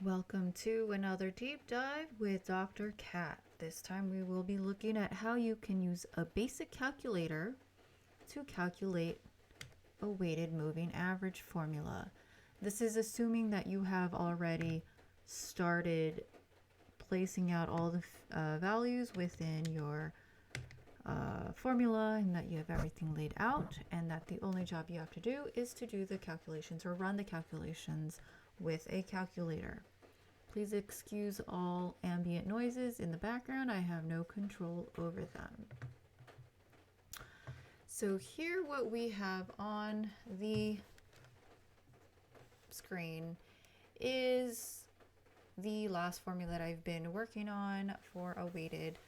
Welcome to another deep dive with Dr. Cat. This time we will be looking at how you can use a basic calculator to calculate a weighted moving average formula. This is assuming that you have already started placing out all the values within your formula and that you have everything laid out and that the only job you have to do is to do the calculations or run the calculations with a calculator. Please excuse all ambient noises in the background. I have no control over them. So here what we have on the screen is the last formula that I've been working on for a weighted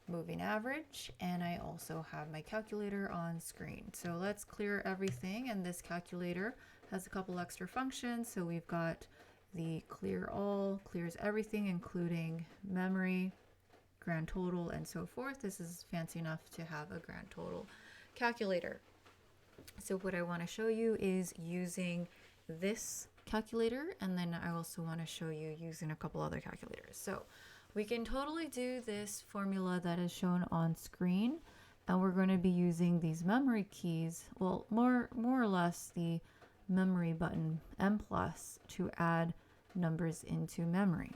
moving average, and I also have my calculator on screen. So let's clear everything, and this calculator has a couple extra functions. So we've got the clear all, clears everything including memory, grand total, and so forth. This is fancy enough to have a grand total calculator. So what I want to show you is using this calculator, and then I also want to show you using a couple other calculators. So we can totally do this formula that is shown on screen, and we're going to be using these memory keys, well, more or less the memory button M+ to add numbers into memory.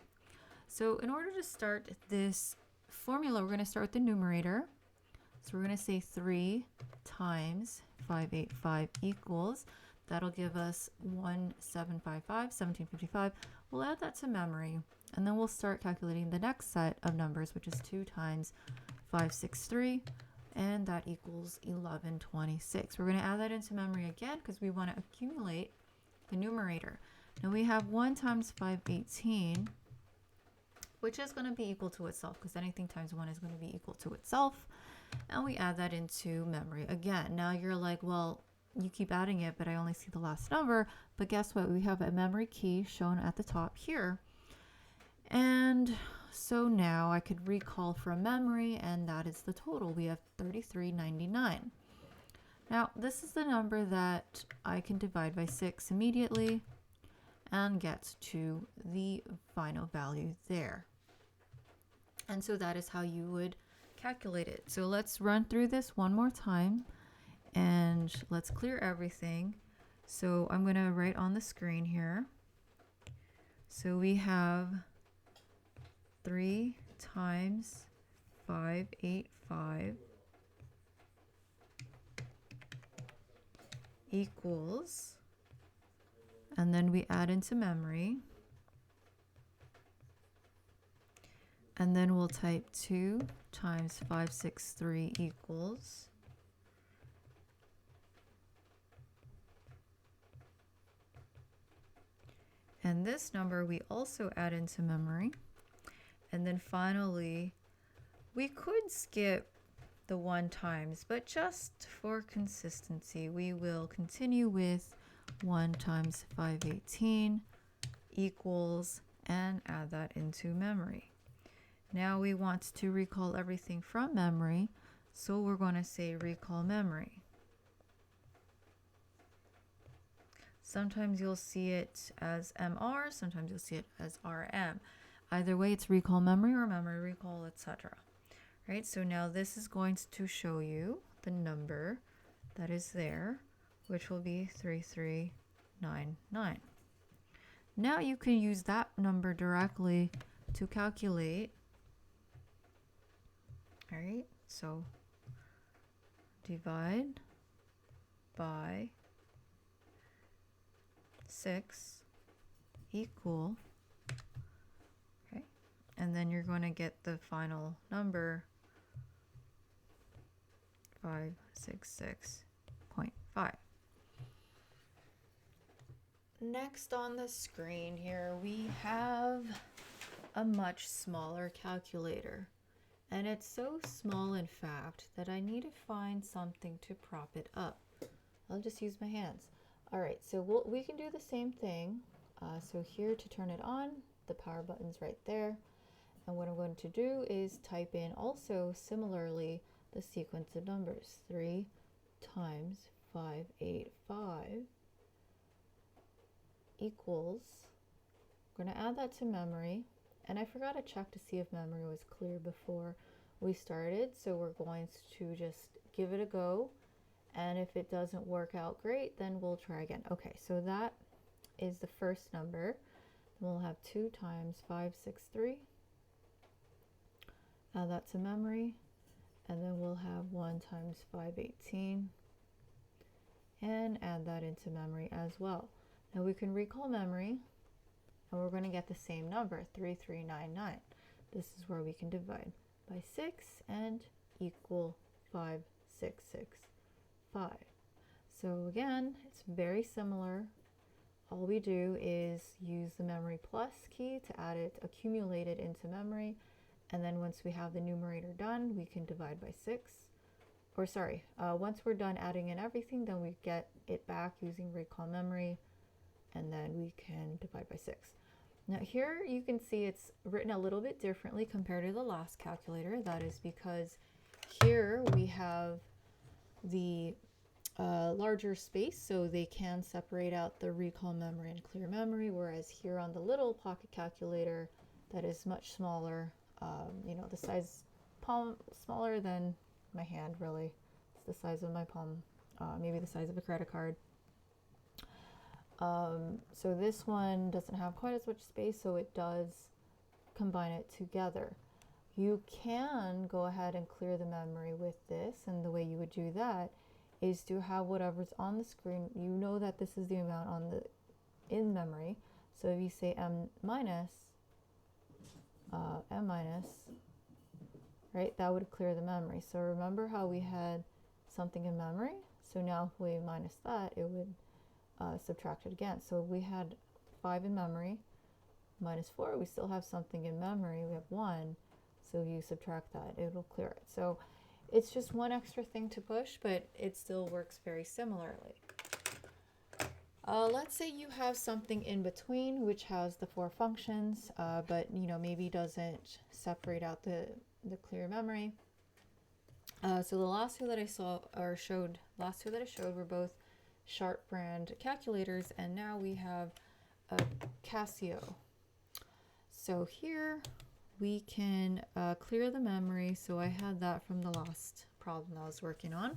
So in order to start this formula, we're going to start with the numerator. So we're going to say 3 times 585 equals, that'll give us 1755. We'll add that to memory, and then we'll start calculating the next set of numbers, which is 2 times 563, and that equals 1126. We're going to add that into memory again because we want to accumulate the numerator. Now we have 1 times 518, which is going to be equal to itself because anything times 1 is going to be equal to itself. And we add that into memory again. Now you're like, well, you keep adding it, but I only see the last number. But guess what? We have a memory key shown at the top here. And so now I could recall from memory, and that is the total. We have 3399. Now this is the number that I can divide by 6 immediately and get to the final value there. And so that is how you would calculate it. So let's run through this one more time and let's clear everything. So I'm going to write on the screen here. So we have 3 times 585 equals, and then we add into memory, and then we'll type 2 times 563 equals, and this number we also add into memory. And then finally, we could skip the 1 times, but just for consistency, we will continue with 1 times 518 equals and add that into memory. Now we want to recall everything from memory, so we're going to say recall memory. Sometimes you'll see it as MR, sometimes you'll see it as RM. Either way, it's recall memory or memory recall, etc. Right? So now this is going to show you the number that is there, which will be 3399. Now you can use that number directly to calculate. All right, so divide by 6 equal, okay, and then you're going to get the final number 566.5. Next on the screen here we have a much smaller calculator, and it's so small in fact that I need to find something to prop it up. I'll just use my hands. All right, so we can do the same thing. So here to turn it on, the power button's right there. And what I'm going to do is type in also similarly the sequence of numbers. 3 times 585 equals, I'm we're going to add that to memory. And I forgot to check to see if memory was clear before we started. So we're going to just give it a go. And if it doesn't work out great, then we'll try again. Okay, so that is the first number. We'll have 2 times 563. Add that to memory. And then we'll have 1 times 518. And add that into memory as well. Now we can recall memory. And we're going to get the same number, 3399. This is where we can divide by 6 and equal 5665. So again, it's very similar. All we do is use the memory plus key to add it, accumulate it into memory. And then once we have the numerator done, we can divide by 6. Or sorry, once we're done adding in everything, then we get it back using recall memory. And then we can divide by 6. Now here you can see it's written a little bit differently compared to the last calculator. That is because here we have the larger space, so they can separate out the recall memory and clear memory, whereas here on the little pocket calculator that is much smaller, you know, the size palm, smaller than my hand really. It's the size of my palm, maybe the size of a credit card. So this one doesn't have quite as much space, so it does combine it together. You can go ahead and clear the memory with this, and the way you would do that is to have whatever's on the screen. You know that this is the amount on the in memory. So if you say m minus, right, that would clear the memory. So remember how we had something in memory? So now if we minus that, it would subtract it again. So we had 5 in memory, minus 4, we still have something in memory, we have 1. So if you subtract that, it'll clear it. So it's just one extra thing to push, but it still works very similarly. Let's say you have something in between which has the 4 functions, but you know, maybe doesn't separate out the clear memory. So the last two that I showed were both Sharp brand calculators, and now we have a Casio. So here we can clear the memory. So I had that from the last problem I was working on.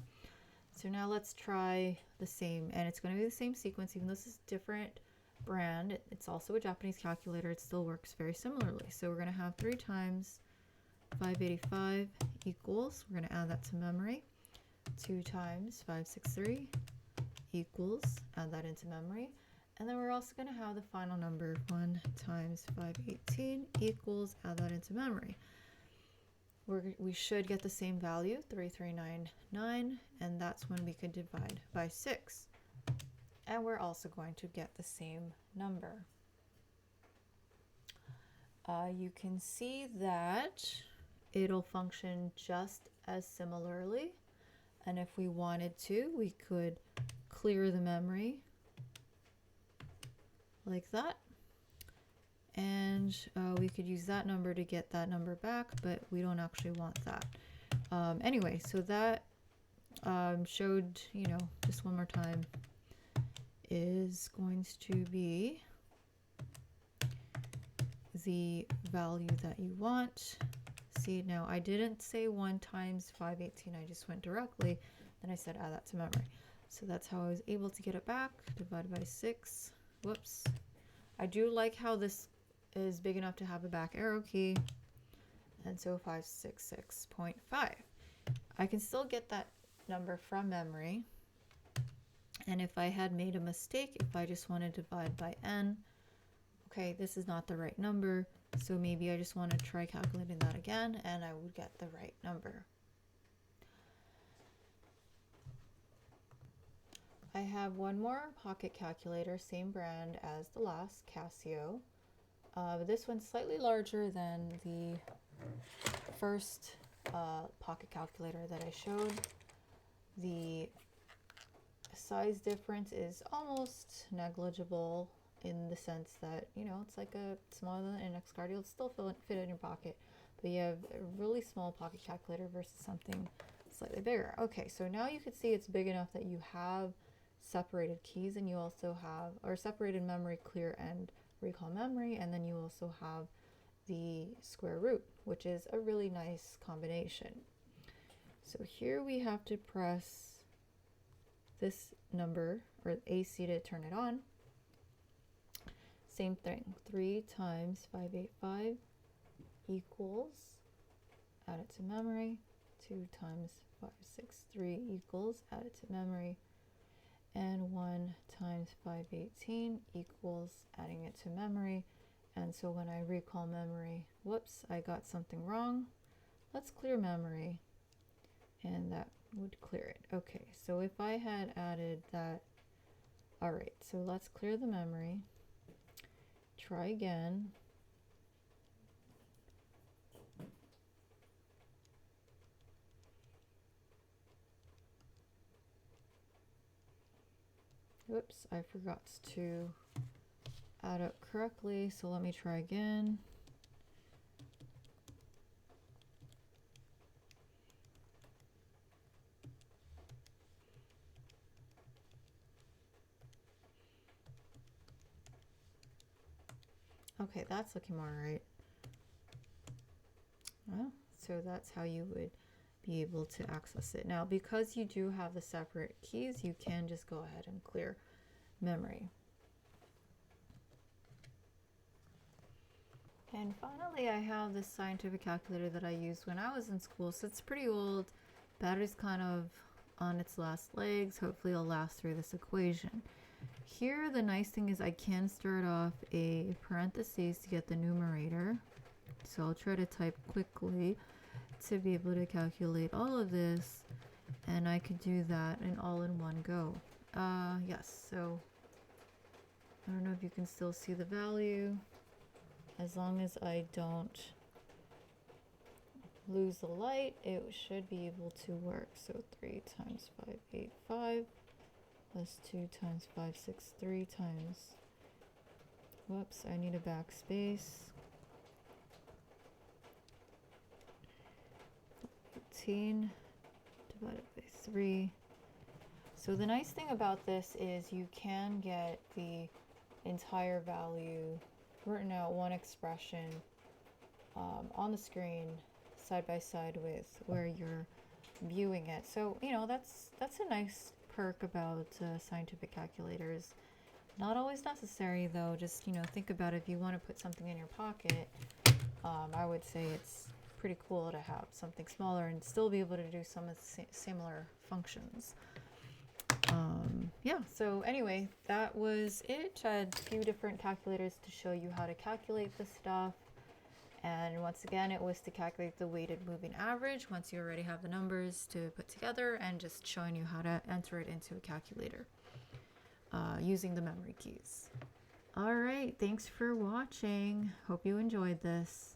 So now let's try the same, and it's going to be the same sequence, even though this is different brand. It's also a Japanese calculator. It still works very similarly. So we're going to have 3 times 585 equals, we're going to add that to memory, 2 times 563 equals, add that into memory, and then we're also going to have the final number, 1 times 518 equals, add that into memory. We should get the same value, 3399, and that's when we could divide by 6. And we're also going to get the same number. You can see that it'll function just as similarly, and if we wanted to, we could clear the memory like that, and we could use that number to get that number back, but we don't actually want that. Anyway, so that showed, you know, just one more time, is going to be the value that you want. See, now I didn't say 1 times 518, I just went directly, then I said add that to memory. So that's how I was able to get it back, divided by 6. Whoops. I do like how this is big enough to have a back arrow key, and so 566.5. I can still get that number from memory, and if I had made a mistake, if I just want to divide by n, okay, this is not the right number, so maybe I just want to try calculating that again, and I would get the right number. I have one more pocket calculator, same brand as the last, Casio. But this one's slightly larger than the first pocket calculator that I showed. The size difference is almost negligible in the sense that, you know, it's like a smaller than an index card. You'll still fit in your pocket, but you have a really small pocket calculator versus something slightly bigger. Okay, so now you can see it's big enough that you have separated keys, and you also have, or separated memory, clear, and recall memory, and then you also have the square root, which is a really nice combination. So here we have to press this number, or AC, to turn it on. Same thing, 3 times 585 equals, add it to memory, 2 times 563 equals, add it to memory, and 1 times 518 equals, adding it to memory. And so when I recall memory, whoops, I got something wrong. Let's clear memory, and that would clear it. Okay, so if I had added that, all right, so let's clear the memory, try again. Whoops, I forgot to add up correctly, so let me try again. Okay, that's looking more right. Well, so that's how you would be able to access it. Now, because you do have the separate keys, you can just go ahead and clear memory. And finally, I have this scientific calculator that I used when I was in school. So it's pretty old. Battery's kind of on its last legs. Hopefully it'll last through this equation. Here, the nice thing is I can start off a parentheses to get the numerator. So I'll try to type quickly to be able to calculate all of this. And I could do that all in one go. Yes, so I don't know if you can still see the value. As long as I don't lose the light, it should be able to work. So 3 times 585 plus 2 times 563 times, whoops, I need a backspace, 15 divided by 3. So the nice thing about this is you can get the entire value written out, one expression on the screen side by side with where you're viewing it. So, you know, that's a nice perk about scientific calculators. Not always necessary though. Just, you know, think about if you want to put something in your pocket. I would say it's pretty cool to have something smaller and still be able to do some of the similar functions. Yeah, so anyway, that was it. I had a few different calculators to show you how to calculate this stuff. And once again, it was to calculate the weighted moving average once you already have the numbers to put together, and just showing you how to enter it into a calculator using the memory keys. All right, thanks for watching. Hope you enjoyed this.